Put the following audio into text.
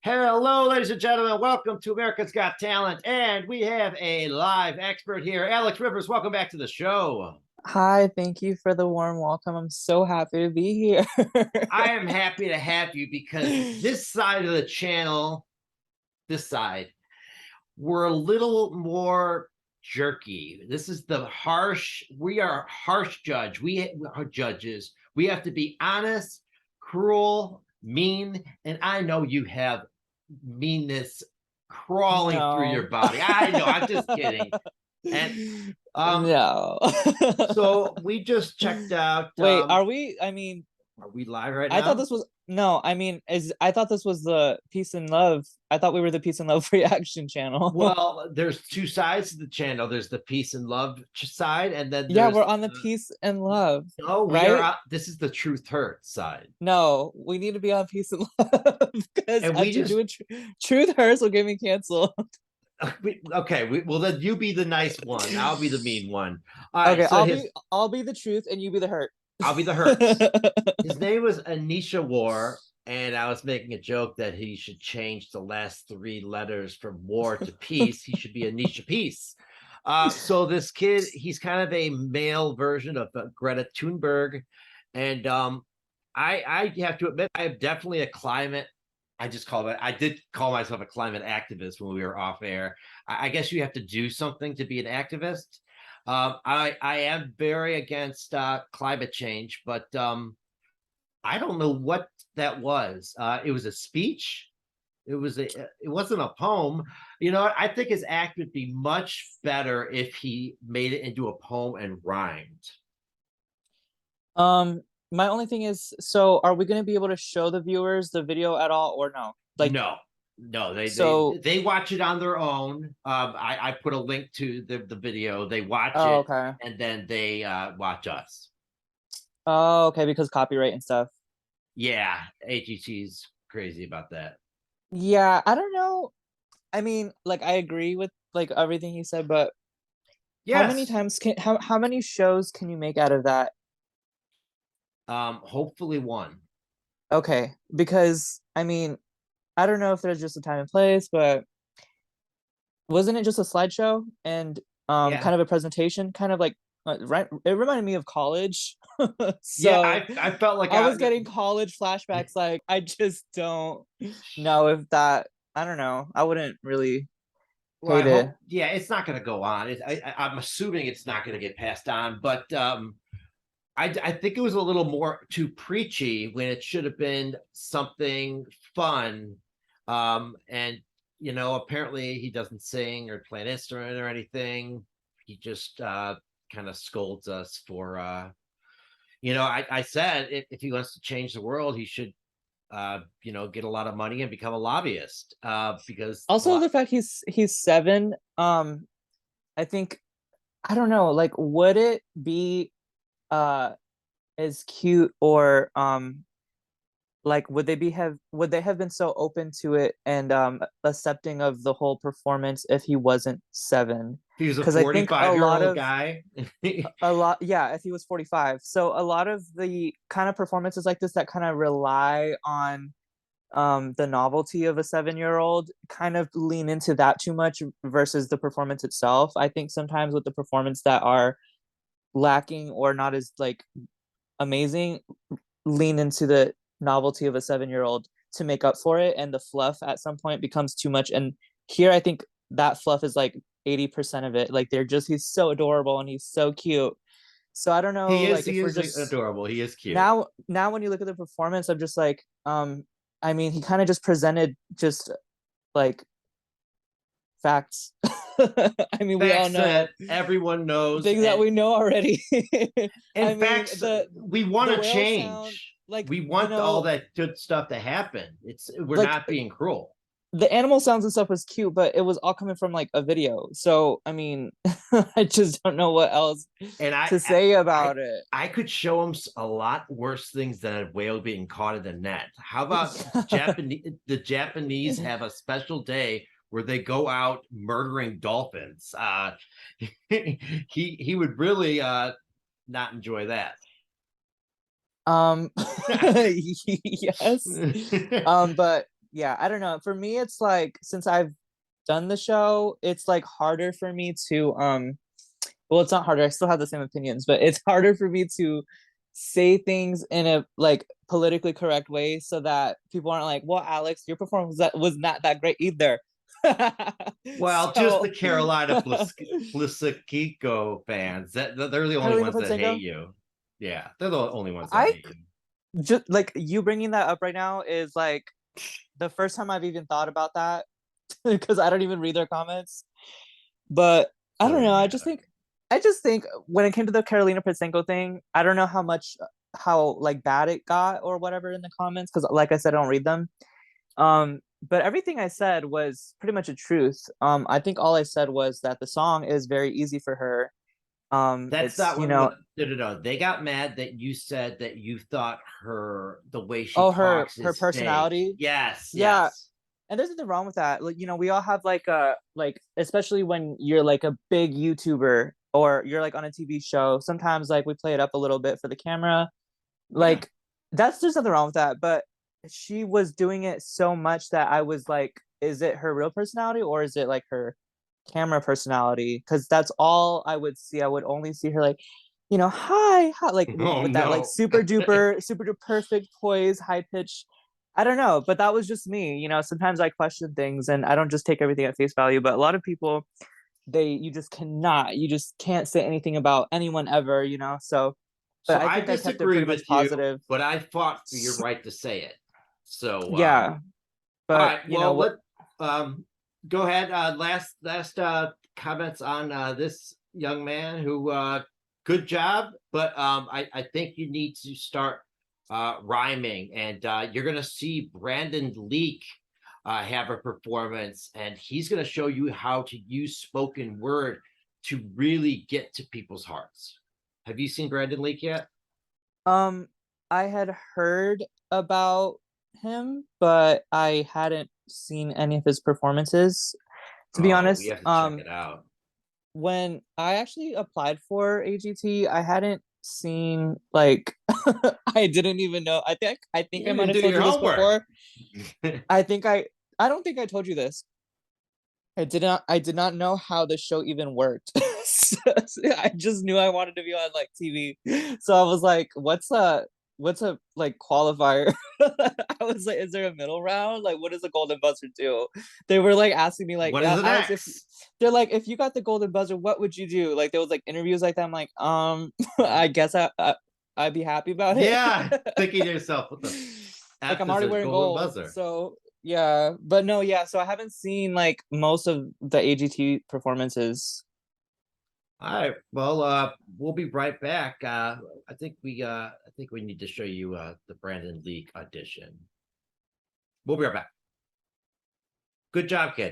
Hello, ladies and gentlemen. Welcome to America's Got Talent. And we have a live expert here, Alex Rivers. Welcome back to the show. Hi, thank you for the warm welcome. I'm so happy to be here. I am happy to have you because this side of the channel, this side, we're a little more jerky. This is the harsh, we are harsh judge. We are judges. We have to be honest, cruel, mean, and I know you have meanness crawling through your No. body. I know, I'm just kidding. And No. so we just checked out Wait, are we? I mean, are we live right I thought now? this was no, I mean, is I thought this was the peace and love. I thought we were the peace and love reaction channel. Well, there's two sides to the channel. There's the peace and love side, and then Yeah, there's we're on the peace and love, no, we are right? out. This is the truth hurt side. No, we need to be on peace and love because And we after just doing truth hurts will get me canceled. okay, well then you be the nice one. I'll be the mean one. All right, Okay, so his I'll be the truth and you be the hurt. I'll be the hurts. His name was Anisha War, and I was making a joke that he should change the last three letters from war to peace. He should be Anisha Peace. So this kid, he's kind of a male version of Greta Thunberg, and I have to admit, I am definitely a climate. I did call myself a climate activist when we were off air. I guess you have to do something to be an activist. I am very against climate change, but I don't know what that was. It was a speech. It wasn't a poem. You know, I think his act would be much better if he made it into a poem and rhymed. My only thing is, so are we going to be able to show the viewers the video at all or no? Like, No, no, so, they watch it on their own. I put a link to the video. They watch oh, it okay. and then they watch us. Oh, okay, because copyright and stuff. Yeah, AGT's crazy about that. Yeah, I don't know. I mean, like, I agree with like everything you said, but Yes. how many shows can you make out of that? Hopefully one. Okay, because I mean, I don't know if there's just a time and place, but wasn't it just a slideshow and Yeah. kind of a presentation, kind of like right? It reminded me of college. Yeah, So I felt like I was getting college flashbacks. Like I just don't know if that. I don't know. I wouldn't really well, I hate it. hope yeah, it's not going to go on. I'm assuming it's not going to get passed on, but I think it was a little more too preachy when it should have been something fun. And you know, apparently he doesn't sing or play an instrument or anything. He just kind of scolds us for you know, I said if he wants to change the world, he should you know, get a lot of money and become a lobbyist. Because a Also, lot the fact he's 7. I think I don't know. Like, would it be uh as cute or like would they have been so open to it and accepting of the whole performance if he wasn't 7? he was a Because I think a 45-year lot old of guy. a lot, yeah, if he was 45. So a lot of the kind of performances like this that kind of rely on the novelty of a 7-year-old kind of lean into that too much versus the performance itself. I think sometimes with the performance that are lacking or not as like amazing lean into the novelty of a 7-year-old to make up for it, and the fluff at some point becomes too much. And here I think that fluff is like 80% of it. Like he's so adorable and he's so cute. So I don't know, like He if we're is just adorable. He is cute. now when you look at the performance, I'm just like, I mean, he kind of just presented just like facts. I mean, we all Facts know that everyone knows, things that and we know already. I mean, facts we want the to whale sound, change. like We want all that good stuff to happen. We're like not being cruel. the animal sounds and stuff was cute, but it was all coming from like a video. So I mean, I just don't know what else And to say I about it. I could show him a lot worse things than a whale being caught in the net. How about Japanese? The Japanese have a special day where they go out murdering dolphins. He would really not enjoy that. Um, yes. But yeah, I don't know. For me, it's like since I've done the show, it's like harder for me to well, it's not harder. I still have the same opinions, but it's harder for me to say things in a like politically correct way so that people aren't like, "Well, Alex, your performance was not that great either." Well, just the So, Carolina Pliskiko fans. They're the only Carolina ones that hate Pansenko, you. Yeah, they're the only ones that I hate you. just like you bringing that up right now is like the first time I've even thought about that because I don't even read their comments. But I don't Doesn't know. matter. I just think when it came to the Carolina Plisenko thing, I don't know how like bad it got or whatever in the comments because like I said, I don't read them. But everything I said was pretty much a truth. I think all I said was that the song is very easy for her. That's It's not you what. know, No. They got mad that you said that you thought the way she oh talks her is fake. personality. Yes, Yeah, yes. and there's nothing wrong with that. Like, we all have like a like, especially when you're like a big YouTuber or you're like on a TV show. Sometimes like we play it up a little bit for the camera. Yeah. Like that's there's nothing wrong with that. But she was doing it so much that I was like, is it her real personality or is it like her camera personality? Because that's all I would see. I would only see her like, hi, like Oh with that like no. super duper perfect poise, high pitch. I don't know, but that was just me. Sometimes I question things and I don't just take everything at face value. But a lot of people, you just can't say anything about anyone ever. So, So but I I think I kept it disagree pretty much with you, positive. but I fought for your right to say it. So Yeah, all but right. you know Well, what? go ahead. Last comments on this young man who good job, but I think you need to start rhyming, and you're gonna see Brandon Leak have a performance, and he's gonna show you how to use spoken word to really get to people's hearts. Have you seen Brandon Leak yet? Um, I had heard about him, but I hadn't seen any of his performances. To be Oh, you honest, have to check it out. when I actually applied for AGT, I hadn't seen like I didn't even know. I think You I might didn't have do told your you this homework. before. I don't think I told you this. I did not know how the show even worked. So, I just knew I wanted to be on like TV. So I was like, what's a like qualifier? I was like, is there a middle round? Like what does a golden buzzer do? They were like asking me like, What is an Alex, if X? they're like, if you got the golden buzzer, what would you do? Like there was like interviews like that. I'm like, I guess I'd be happy about it. Yeah, thinking to yourself, what the Like F I'm is already a wearing golden gold. buzzer? So yeah, but no, yeah. So I haven't seen like most of the AGT performances. All right. Well, we'll be right back. I think we need to show you the Brandon Leak audition. We'll be right back. Good job, kid.